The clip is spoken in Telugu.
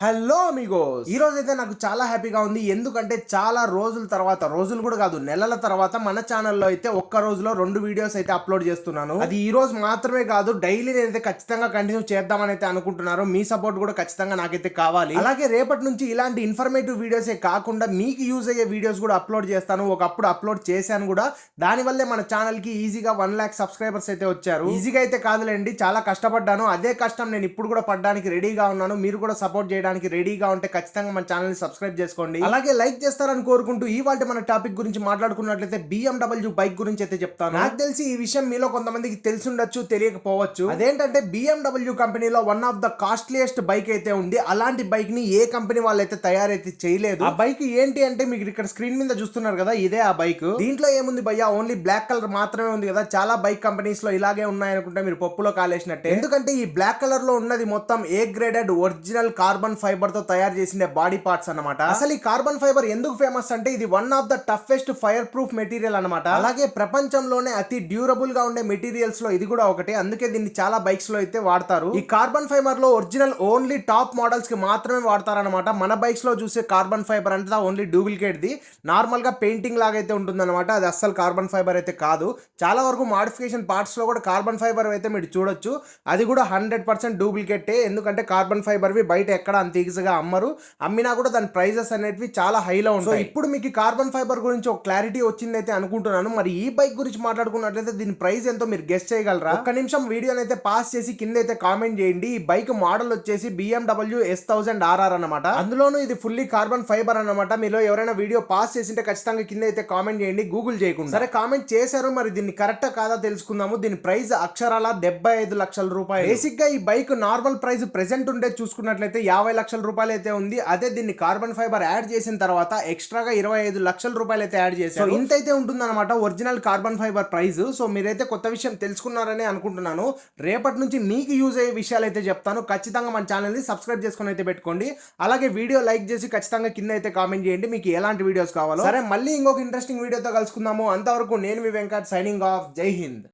హలో అమిగోస్, ఈ రోజు అయితే నాకు చాలా హ్యాపీగా ఉంది. ఎందుకంటే చాలా రోజుల తర్వాత, రోజులు కూడా కాదు నెలల తర్వాత మన ఛానల్లో అయితే ఒక్క రోజులో 2 వీడియోస్ అయితే అప్లోడ్ చేస్తున్నాను. అది ఈ రోజు మాత్రమే కాదు, డైలీ నేనైతే ఖచ్చితంగా కంటిన్యూ చేద్దామని అయితే అనుకుంటున్నారు. మీ సపోర్ట్ కూడా ఖచ్చితంగా నాకైతే కావాలి. అలాగే రేపటి నుంచి ఇలాంటి ఇన్ఫర్మేటివ్ వీడియోసే కాకుండా మీకు యూజ్ అయ్యే వీడియోస్ కూడా అప్లోడ్ చేస్తాను. ఒకప్పుడు అప్లోడ్ చేశాను కూడా. దానివల్లే మన ఛానల్ కి ఈజీగా 1 lakh సబ్స్క్రైబర్స్ అయితే వచ్చారు. ఈజీగా అయితే కాదులేండి, చాలా కష్టపడ్డాను. అదే కష్టం నేను ఇప్పుడు కూడా పడడానికి రెడీగా ఉన్నాను. మీరు కూడా సపోర్ట్ చేయడానికి రెడీగా ఉంటే ఖచ్చితంగా మన ఛానల్ ని సబ్స్క్రైబ్ చేసుకోండి. అలాగే లైక్ చేస్తారని కోరుకుంటూ ఇవాళ మన టాపిక్ గురించి మాట్లాడుకున్నట్లయితే BMW బైక్ గురించి అయితే చెప్తాను. నాకు తెలిసి ఈ విషయం మీలో కొంతమందికి తెలిసి ఉండొచ్చు, తెలియకపోవచ్చు. అదేంటంటే BMW కంపెనీలో one of the costliest bike అయితే ఉంది. అలాంటి బైక్ ని ఏ కంపెనీ వాళ్ళు అయితే తయారైతే చేయలేదు. ఆ బైక్ ఏంటి అంటే మీకు ఇక్కడ స్క్రీన్ మీద చూస్తున్నారు కదా, ఇదే ఆ బైక్. దీంట్లో ఏముంది భయ్యా, ఓన్లీ బ్లాక్ కలర్ మాత్రమే ఉంది కదా. చాలా బైక్ కంపెనీస్ లో ఇలాగే ఉన్నాయనుకుంటే మీరు పప్పులో కాలేసినట్టే. ఎందుకంటే ఈ బ్లాక్ కలర్ లో ఉన్నది మొత్తం ఏ గ్రేడెడ్ ఒరిజినల్ కార్బన్ ఫైబర్ తో తయారు చేసిన బాడీ పార్ట్స్ అన్నమాట. అసలు ఈ కార్బన్ ఫైబర్ ఎందుకు ఫేమస్ అంటే ఇది one of the toughest fire proof material అన్నమాట. అలాగే ప్రపంచంలోనే అతి డ్యూరబుల్ గా ఉండే మెటీరియల్స్ లో ఇది కూడా ఒకటి. అందుకే దీన్ని చాలా బైక్స్ లో అయితే వాడతారు. ఈ కార్బన్ ఫైబర్ లో ఒరిజినల్ ఓన్లీ టాప్ మోడల్స్ కి మాత్రమే వాడతారనమాట. మన బైక్స్ లో చూసే కార్బన్ ఫైబర్ అంతా ఓన్లీ డూప్లికేట్ ది, నార్మల్ గా పెయింటింగ్ లాగా అయితే ఉంటుంది అనమాట. అది అస్సలు కార్బన్ ఫైబర్ అయితే కాదు. చాలా వరకు మాడిఫికేషన్ పార్ట్స్ లో కూడా కార్బన్ ఫైబర్ అయితే మీరు చూడొచ్చు. అది కూడా 100% డూప్లికేటే. ఎందుకంటే కార్బన్ ఫైబర్ వి బయట ఎక్కడ అంత ఈజీగా అమ్మరు. అమ్మినా కూడా దాని ప్రైజెస్ అనేవి చాలా హైలో ఉంటాయి. ఇప్పుడు మీకు కార్బన్ ఫైబర్ గురించి ఒక క్లారిటీ వచ్చింది అయితే అనుకుంటున్నాను. మరి ఈ బైక్ గురించి మాట్లాడుకున్నట్లయితే దీని ప్రైస్ ఎంతో మీరు గెస్ చేయగలరా? ఒక్క నిమిషం వీడియోని అయితే పాస్ చేసి కింద అయితే కామెంట్ చేయండి. ఈ బైక్ మోడల్ వచ్చేసి BMW S1000RR అన్నమాట. అందులోనూ ఇది ఫుల్లీ కార్బన్ ఫైబర్ అన్నమాట. మీలో ఎవరైనా వీడియో పాస్ చేసింటే ఖచ్చితంగా కింద అయితే కామెంట్ చేయండి, గూగుల్ చేయకుండా. సరే, కామెంట్ చేశారు, మరి దీన్ని కరెక్టా కాదా తెలుసుకుందాము. దీని ప్రైస్ అక్షరాల 75 లక్షల రూపాయలు. బేసిక్ గా ఈ బైక్ నార్మల్ ప్రైస్ ప్రెసెంట్ ఉండే చూసుకున్నట్లయితే 50 లక్షల రూపాయలు అయితే ఉంది. అదే దీన్ని కార్బన్ ఫైబర్ యాడ్ చేసిన తర్వాత ఎక్స్ట్రాగా 25 లక్షల రూపాయలు అయితే యాడ్ చేశారు. ఇంత అయితే ఉంటుందన్నమాట original carbon fibre price. So మీరైతే కొత్త విషయం తెలుసుకున్నారని అనుకుంటున్నాను. రేపటి నుంచి మీకు యూజ్ అయ్యే విషయాలు అయితే చెప్తాను. ఖచ్చితంగా మన ఛానల్ ని సబ్స్క్రైబ్ చేసుకుని అయితే పెట్టుకోండి. అలాగే వీడియో లైక్ చేసి ఖచ్చితంగా కింద అయితే కామెంట్ చేయండి మీకు ఎలాంటి వీడియోస్ కావాలో. సరే, మళ్ళీ ఇంకొక ఇంట్రెస్టింగ్ వీడియోతో కలుసుకుందాము. అంతవరకు నేను మీ వెంకట్, సైనింగ్ ఆఫ్. జై హింద్.